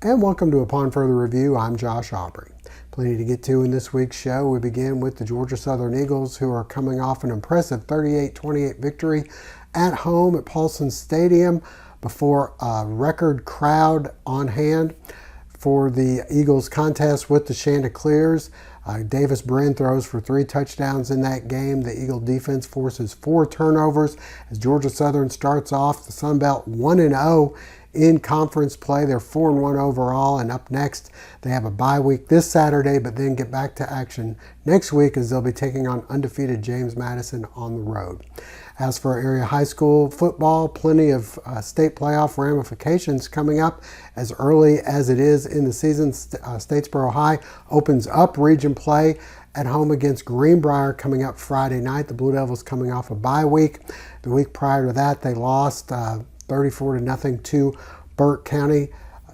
And welcome to Upon Further Review. I'm Josh Aubrey. Plenty to get to in this week's show. We begin with the Georgia Southern Eagles, who are coming off an impressive 38-28 victory at home at Paulson Stadium before a record crowd on hand for the Eagles contest with the Chanticleers. Davis Brin throws for 3 touchdowns in that game. The Eagle defense forces 4 turnovers as Georgia Southern starts off the Sun Belt 1-0 in conference play. They're 4-1 overall, and up next they have a bye week this Saturday, but then get back to action next week as they'll be taking on undefeated James Madison on the road. As for area high school football, plenty of state playoff ramifications coming up as early as it is in the season. Statesboro High opens up region play at home against Greenbrier coming up Friday night. The Blue Devils coming off a bye week. The week prior to that, they lost 34-0 to Burke County.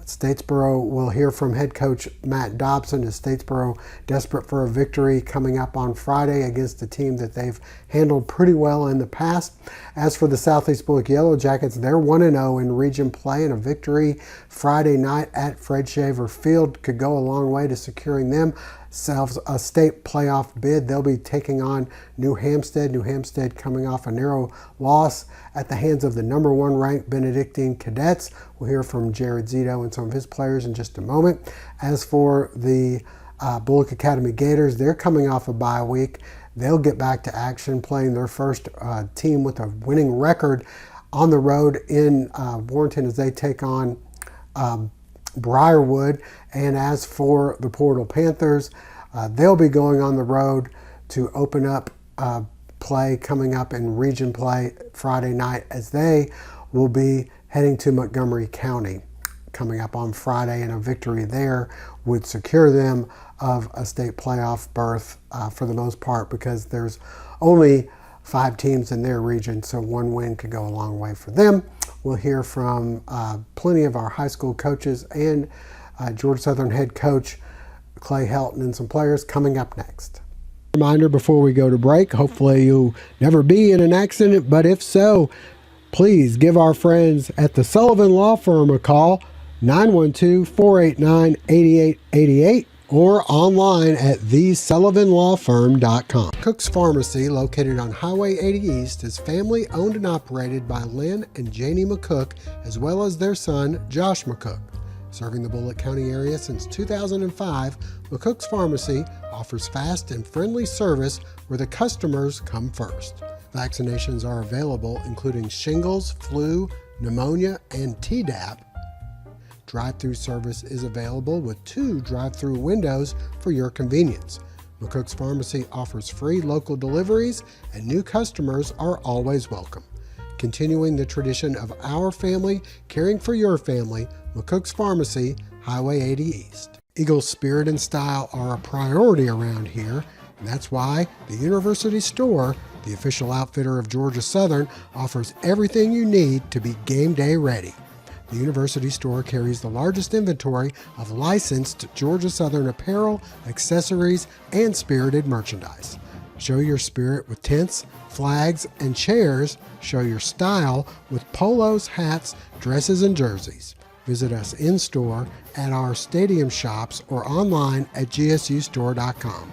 Statesboro will hear from head coach Matt Dobson as Statesboro desperate for a victory coming up on Friday against a team that they've handled pretty well in the past. As for the Southeast Bulloch Yellow Jackets, they're 1-0 in region play, and a victory Friday night at Fred Shaver Field could go a long way to securing themselves a state playoff bid. They'll be taking on New Hampstead. New Hampstead coming off a narrow loss at the hands of the number 1 ranked Benedictine Cadets. We'll hear from Jared Zito and some of his players in just a moment. As for the Bulloch Academy Gators, they're coming off a bye week. They'll get back to action playing their first team with a winning record on the road in Warrenton as they take on Briarwood. And as for the Portal Panthers, they'll be going on the road to open up play coming up in region play Friday night as they will be heading to Montgomery County coming up on Friday, and a victory there would secure them of a state playoff berth for the most part, because there's only 5 teams in their region, so 1 win could go a long way for them. We'll hear from plenty of our high school coaches and Georgia Southern head coach Clay Helton and some players coming up next. Reminder before we go to break, hopefully you'll never be in an accident, but if so, please give our friends at the Sullivan Law Firm a call, 912-489-8888, or online at thesullivanlawfirm.com. Cook's Pharmacy, located on Highway 80 East, is family owned and operated by Lynn and Janie McCook, as well as their son, Josh McCook. Serving the Bulloch County area since 2005, McCook's Pharmacy offers fast and friendly service where the customers come first. Vaccinations are available, including shingles, flu, pneumonia, and Tdap. Drive-through service is available with 2 drive-through windows for your convenience. McCook's Pharmacy offers free local deliveries, and new customers are always welcome. Continuing the tradition of our family caring for your family, McCook's Pharmacy, Highway 80 East. Eagles' spirit and style are a priority around here, and that's why the University Store, the official outfitter of Georgia Southern, offers everything you need to be game day ready. The University Store carries the largest inventory of licensed Georgia Southern apparel, accessories, and spirited merchandise. Show your spirit with tents, flags, and chairs. Show your style with polos, hats, dresses, and jerseys. Visit us in-store at our stadium shops or online at gsustore.com.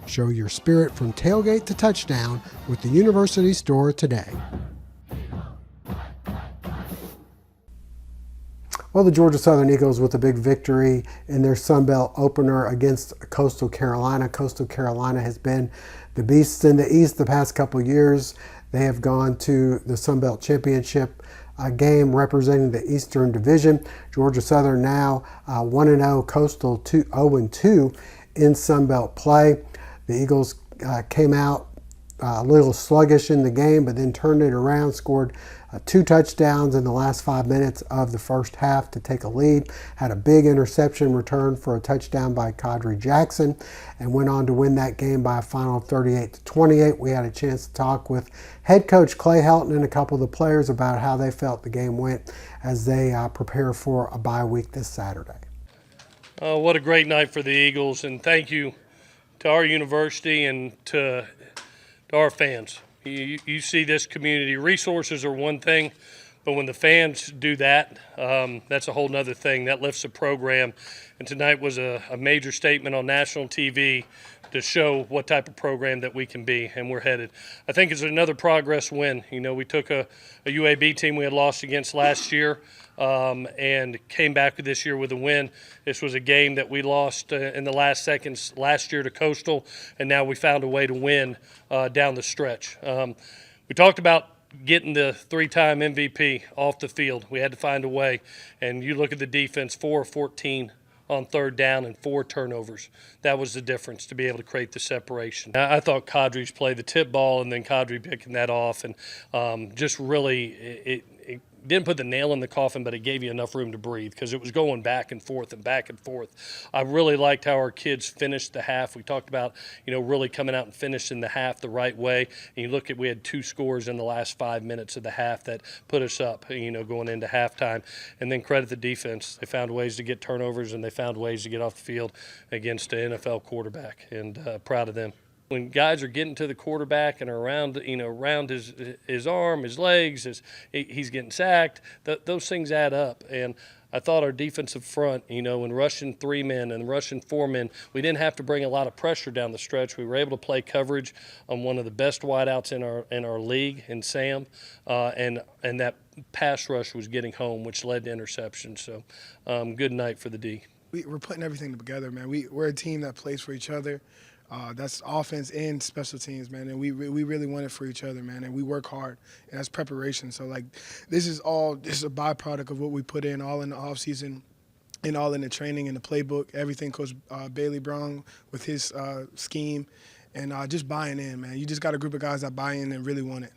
Show your spirit from tailgate to touchdown with the University Store today. Well, the Georgia Southern Eagles with a big victory in their Sun Belt opener against Coastal Carolina. Coastal Carolina has been the beasts in the East the past couple of years. They have gone to the Sun Belt Championship game representing the Eastern Division. Georgia Southern now 1-0, Coastal 0-2 in Sun Belt play. The Eagles came out a little sluggish in the game, but then turned it around, scored 2 touchdowns in the last 5 minutes of the first half to take a lead. Had a big interception return for a touchdown by Kadri Jackson, and went on to win that game by a final of 38-28. We had a chance to talk with head coach Clay Helton and a couple of the players about how they felt the game went as they prepare for a bye week this Saturday. What a great night for the Eagles, and thank you to our university and to our fans. You see this community. Resources are one thing, But when the fans do that, that's a whole nother thing. That lifts the program. And tonight was a major statement on national TV to show what type of program that we can be, and we're headed. I think it's another progress win. You know, we took a UAB team we had lost against last year and came back this year with a win. This was a game that we lost in the last seconds last year to Coastal, and now we found a way to win down the stretch. We talked about getting the three-time MVP off the field. We had to find a way, and you look at the defense, 4 of 14 on third down and 4 turnovers. That was the difference to be able to create the separation. I thought Kadri's played the tip ball and then Kadri picking that off, and just really it didn't put the nail in the coffin, but it gave you enough room to breathe because it was going back and forth and back and forth. I really liked how our kids finished the half. We talked about, you know, really coming out and finishing the half the right way. And you look at, we had 2 scores in the last 5 minutes of the half that put us up, you know, going into halftime. And then credit the defense. They found ways to get turnovers and they found ways to get off the field against an NFL quarterback, and proud of them. When guys are getting to the quarterback and are around, you know, around his arm, his legs, he's getting sacked, those things add up. And I thought our defensive front, you know, in rushing 3 men and rushing 4 men, we didn't have to bring a lot of pressure down the stretch. We were able to play coverage on one of the best wideouts in our league, in Sam, and that pass rush was getting home, which led to interceptions. So good night for the D. We're putting everything together, man. We're a team that plays for each other. That's offense and special teams, man, and we really want it for each other, man, and we work hard, and that's preparation. So, like, this is a byproduct of what we put in all in the offseason and all in the training and the playbook, everything Coach Bailey Brown with his scheme, and just buying in, man. You just got a group of guys that buy in and really want it.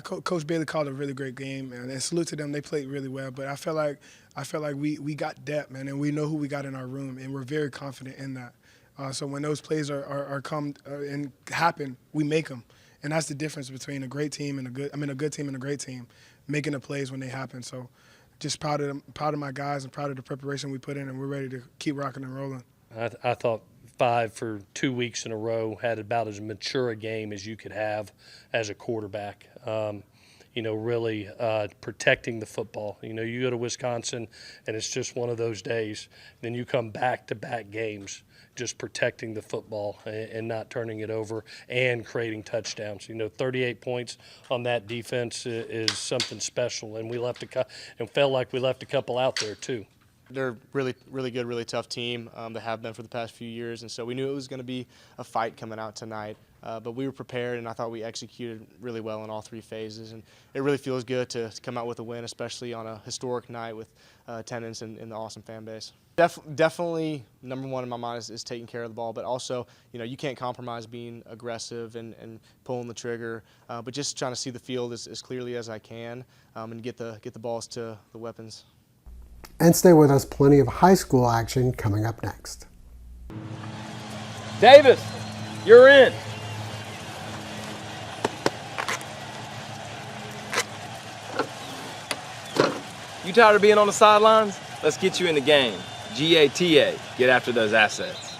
Coach Bailey called a really great game, man, and salute to them. They played really well, but I felt like we got depth, man, and we know who we got in our room, and we're very confident in that. So when those plays are come and happen, we make them, and that's the difference between a great team and a good team and a great team, making the plays when they happen. So, just proud of my guys and proud of the preparation we put in, and we're ready to keep rocking and rolling. I thought 5 for 2 weeks in a row had about as mature a game as you could have as a quarterback. You know, really protecting the football. You know, you go to Wisconsin, and it's just one of those days. Then you come back-to-back games, just protecting the football and not turning it over and creating touchdowns. You know, 38 points on that defense is something special, and felt like we left a couple out there too. They're really, really good, really tough team. They have been for the past few years, and so we knew it was going to be a fight coming out tonight. But we were prepared, and I thought we executed really well in all 3 phases. And it really feels good to come out with a win, especially on a historic night with attendance and the awesome fan base. Definitely number one in my mind is taking care of the ball, but also, you know, you can't compromise being aggressive and pulling the trigger, but just trying to see the field as clearly as I can and get the balls to the weapons. And stay with us, plenty of high school action coming up next. Davis, you're in. You tired of being on the sidelines? Let's get you in the game. GATA, get after those assets.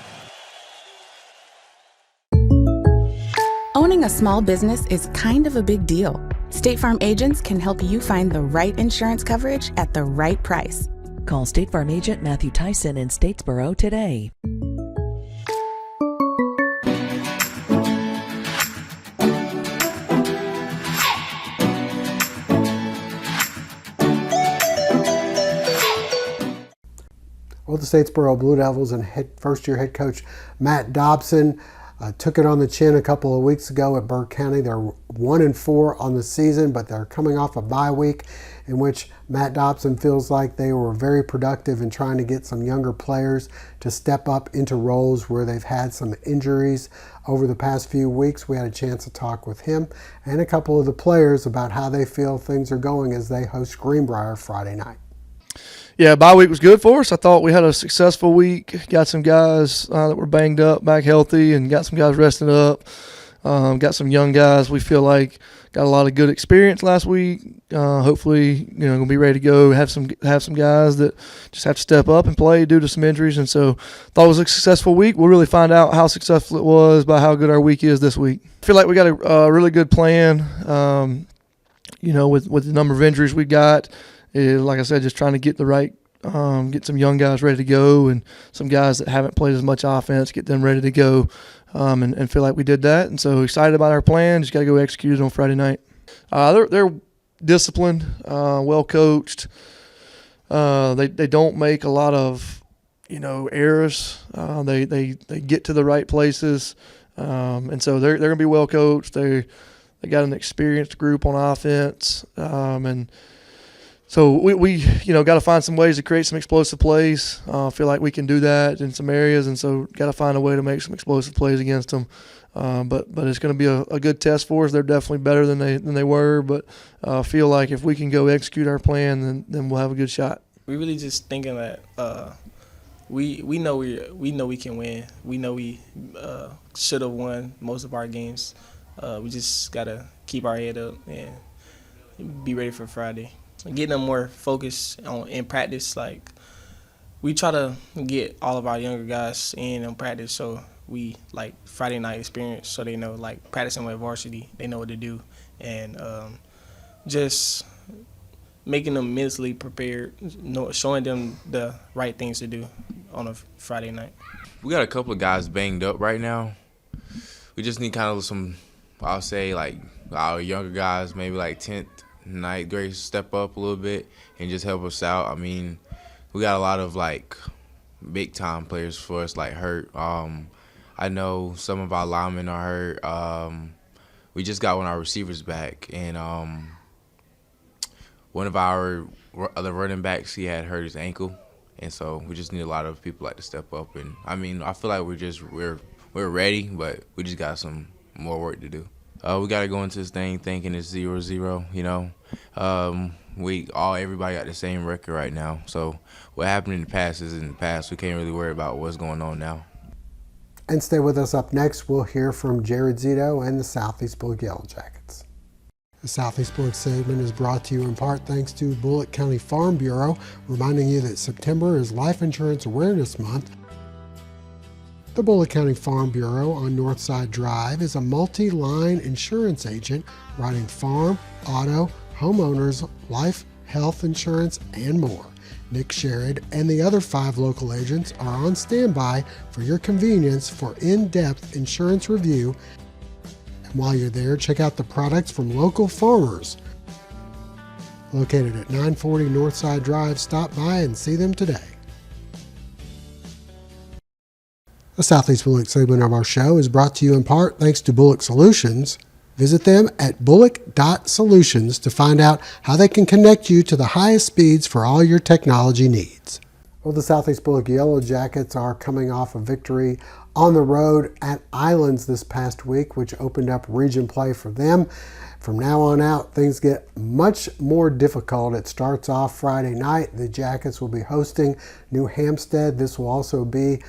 Owning a small business is kind of a big deal. State Farm agents can help you find the right insurance coverage at the right price. Call State Farm agent Matthew Tyson in Statesboro today. Well, the Statesboro Blue Devils and first-year head coach Matt Dobson took it on the chin a couple of weeks ago at Burke County. They're 1-4 on the season, but they're coming off a bye week in which Matt Dobson feels like they were very productive in trying to get some younger players to step up into roles where they've had some injuries over the past few weeks. We had a chance to talk with him and a couple of the players about how they feel things are going as they host Greenbrier Friday night. Yeah, bye week was good for us. I thought we had a successful week. Got some guys that were banged up back healthy, and got some guys resting up. Got some young guys we feel like got a lot of good experience last week. Hopefully, gonna be ready to go. Have some guys that just have to step up and play due to some injuries, and so thought it was a successful week. We'll really find out how successful it was by how good our week is this week. I feel like we got a really good plan. with the number of injuries we got, like I said, just trying to get the right, get some young guys ready to go, and some guys that haven't played as much offense, get them ready to go, and feel like we did that. And so excited about our plan. Just got to go execute it on Friday night. They're disciplined, well coached. They don't make a lot of errors. They get to the right places, and so they're going to be well coached. They got an experienced group on offense, and so we got to find some ways to create some explosive plays. Feel like we can do that in some areas, and so got to find a way to make some explosive plays against them. But it's going to be a good test for us. They're definitely better than they were, but feel like if we can go execute our plan, then we'll have a good shot. We really just thinking that we know we can win. We know we should have won most of our games. We just gotta keep our head up and be ready for Friday. Getting them more focused in practice. Like we try to get all of our younger guys in practice, so we like Friday night experience, so they know like practicing with varsity, they know what to do, and just making them mentally prepared, showing them the right things to do on a Friday night. We got a couple of guys banged up right now. We just need kind of some, I'll say, like our younger guys, maybe like 10th, 9th grade, step up a little bit and just help us out. I mean, we got a lot of like big time players for us like hurt. I know some of our linemen are hurt. We just got one of our receivers back, and one of our other running backs, he had hurt his ankle, and so we just need a lot of people like to step up. And I mean, I feel like we're ready, but we just got some more work to do. We got to go into this thing thinking it's 0-0. Everybody got the same record right now. So what happened in the past is in the past. We can't really worry about what's going on now. And stay with us. Up next, we'll hear from Jared Zito and the Southeast Bulloch Yellow Jackets. The Southeast Bulloch segment is brought to you in part thanks to Bulloch County Farm Bureau, reminding you that September is Life Insurance Awareness Month. The Bulloch County Farm Bureau on Northside Drive is a multi-line insurance agent writing farm, auto, homeowners, life, health insurance, and more. Nick Sherrod and the other 5 local agents are on standby for your convenience for in-depth insurance review. And while you're there, check out the products from local farmers. Located at 940 Northside Drive, stop by and see them today. The Southeast Bulloch segment of our show is brought to you in part thanks to Bulloch Solutions. Visit them at bulloch.solutions to find out how they can connect you to the highest speeds for all your technology needs. Well, the Southeast Bulloch Yellow Jackets are coming off a victory on the road at Islands this past week, which opened up region play for them. From now on out, things get much more difficult. It starts off Friday night. The Jackets will be hosting New Hampstead. This will also be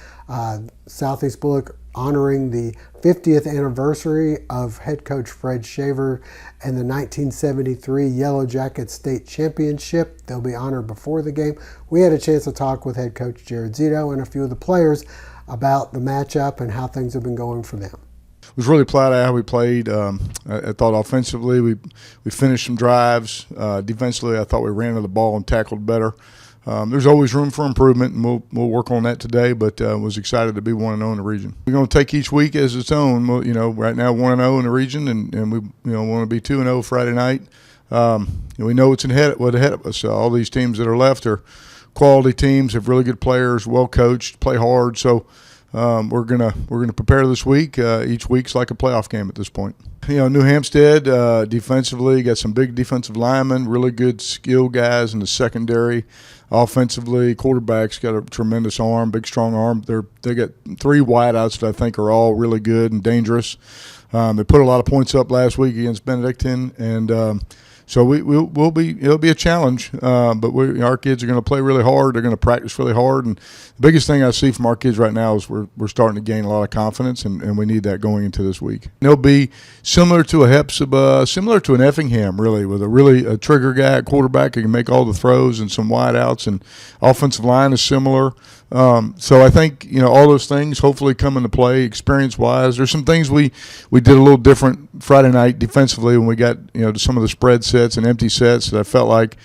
Southeast Bulloch honoring the 50th anniversary of head coach Fred Shaver and the 1973 Yellow Jackets State Championship. They'll be honored before the game. We had a chance to talk with head coach Jared Zito and a few of the players about the matchup and how things have been going for them. Was really proud of how we played. I thought offensively we finished some drives. Defensively, I thought we ran to the ball and tackled better. There's always room for improvement, and we'll work on that today. But was excited to be 1-0 in the region. We're going to take each week as its own. Right now 1-0 in the region, and we want to be 2-0 Friday night. We know what's ahead of us. All these teams that are left are quality teams, have really good players, well coached, play hard. So. We're gonna prepare this week. Each week's like a playoff game at this point. New Hampstead defensively got some big defensive linemen, really good skill guys in the secondary. Offensively, quarterback's got a tremendous arm, big strong arm. They got 3 wideouts that I think are all really good and dangerous. They put a lot of points up last week against Benedictine, and so it'll be a challenge, but our kids are going to play really hard. They're going to practice really hard, and the biggest thing I see from our kids right now is we're starting to gain a lot of confidence, and we need that going into this week. They'll be similar to a Hepzibah, similar to an Effingham, really, with a trigger guy, a quarterback who can make all the throws and some wide outs, and offensive line is similar. So I think, all those things hopefully come into play experience-wise. There's some things we did a little different Friday night defensively when we got, to some of the spread sets and empty sets that I felt like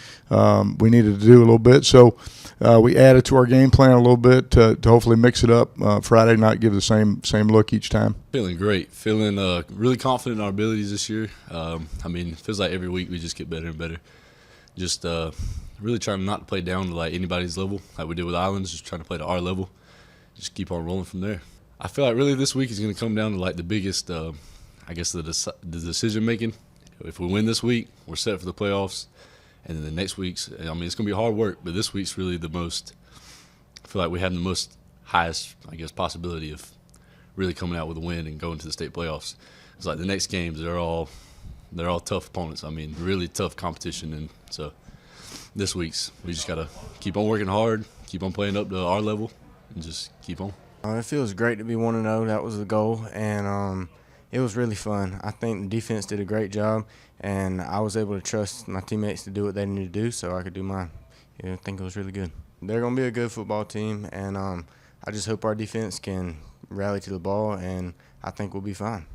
we needed to do a little bit. So we added to our game plan a little bit to hopefully mix it up Friday night, give the same look each time. Feeling great. Feeling really confident in our abilities this year. It feels like every week we just get better and better. Just really trying not to play down to anybody's level like we did with Islands, just trying to play to our level. Just keep on rolling from there. I feel like really this week is going to come down to the biggest, the decision making. If we win this week, we're set for the playoffs. And then the next week's, it's going to be hard work, but this week's really the most, I feel like we have the most highest, possibility of really coming out with a win and going to the state playoffs. It's like the next games, they're all tough opponents. Really tough competition. And so this week's, we just got to keep on working hard, keep on playing up to our level, and just keep on. It feels great to be 1-0. That was the goal, and it was really fun. I think the defense did a great job, and I was able to trust my teammates to do what they needed to do so I could do mine. I think it was really good. They're going to be a good football team, and I just hope our defense can rally to the ball, and I think we'll be fine.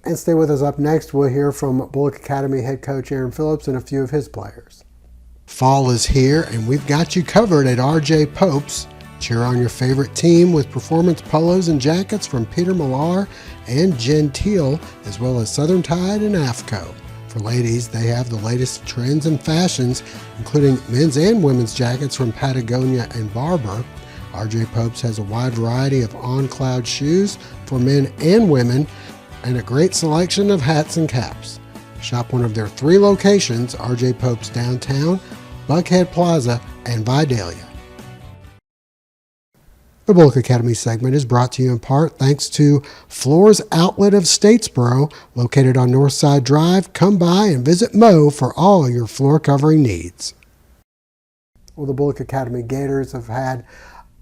And stay with us. Up next, we'll hear from Bulloch Academy head coach Aaron Phillips and a few of his players. Fall is here, and we've got you covered at RJ Pope's. Cheer on your favorite team with performance polos and jackets from Peter Millar and Gentile, as well as Southern Tide and AFCO. For ladies, they have the latest trends and fashions, including men's and women's jackets from Patagonia and Barber. RJ Pope's has a wide variety of on-cloud shoes for men and women, and a great selection of hats and caps. Shop one of their 3 locations, RJ Pope's downtown, Buckhead Plaza, and Vidalia. The Bulloch Academy segment is brought to you in part thanks to Floors Outlet of Statesboro, located on Northside Drive. Come by and visit Mo for all your floor covering needs. Well, the Bulloch Academy Gators have had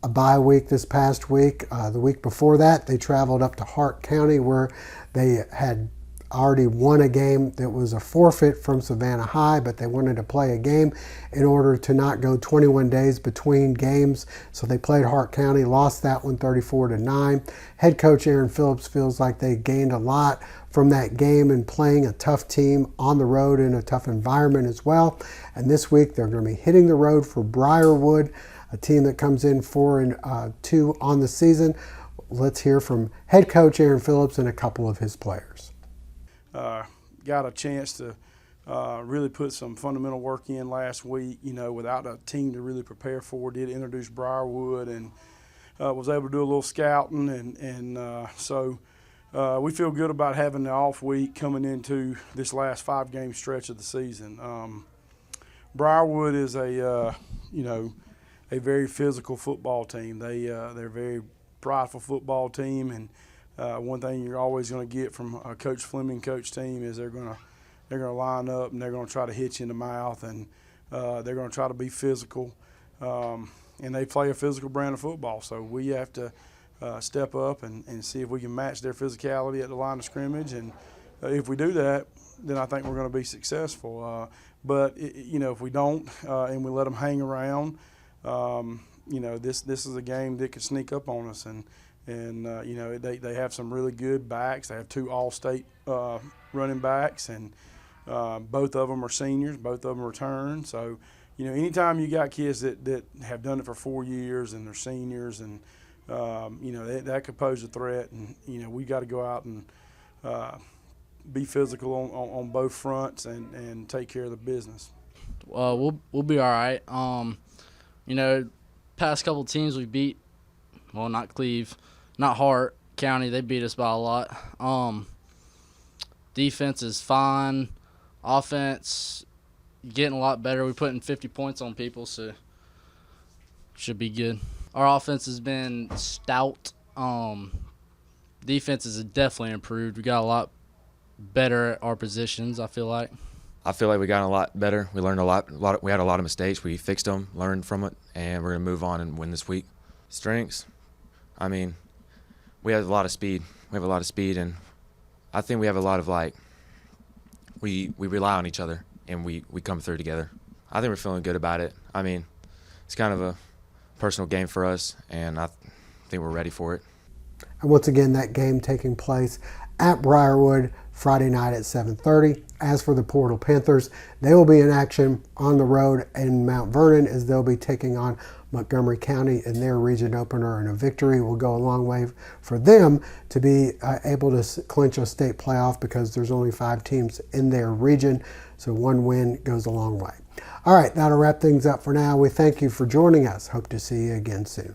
a bye week this past week. The week before that, they traveled up to Hart County where they had already won a game that was a forfeit from Savannah High, but they wanted to play a game in order to not go 21 days between games. So they played Hart County, lost that one 34-9. Head coach Aaron Phillips feels like they gained a lot from that game and playing a tough team on the road in a tough environment as well. And this week they're going to be hitting the road for Briarwood, a team that comes in 4-2 on the season. Let's hear from head coach Aaron Phillips and a couple of his players. Got a chance to really put some fundamental work in last week, without a team to really prepare for. Did introduce Briarwood and was able to do a little scouting. So we feel good about having the off week coming into this last 5-game stretch of the season. Briarwood is a very physical football team. They're a very prideful football team, and one thing you're always going to get from a Coach Fleming coach team is they're going to line up and they're going to try to hit you in the mouth, and they're going to try to be physical, and they play a physical brand of football. So we have to step up and see if we can match their physicality at the line of scrimmage, and if we do that, then I think we're going to be successful. But if we don't and we let them hang around, this is a game that could sneak up on us, and they have some really good backs. They have 2 all-state running backs, and both of them are seniors. Both of them return. So, anytime you got kids that have done it for 4 years and they're seniors, and that could pose a threat. And we got to go out and be physical on both fronts and take care of the business. We'll be all right. Past couple teams we beat. Well, not Cleve. Not Hart County, they beat us by a lot. Defense is fine. Offense getting a lot better. We're putting 50 points on people, so should be good. Our offense has been stout. Defense has definitely improved. We got a lot better at our positions, I feel like. I feel like we got a lot better. We learned a lot. We had a lot of mistakes. We fixed them, learned from it, and we're going to move on and win this week. Strengths, we have a lot of speed. And I think we have a lot of, we rely on each other, and we come through together. I think we're feeling good about it. It's kind of a personal game for us, and I think we're ready for it. And once again, that game taking place at Briarwood Friday night at 7:30. As for the Portal Panthers, they will be in action on the road in Mount Vernon as they'll be taking on Montgomery County in their region opener, and a victory will go a long way for them to be able to clinch a state playoff because there's only 5 teams in their region, so one win goes a long way. All right, that'll wrap things up for now. We thank you for joining us. Hope to see you again soon.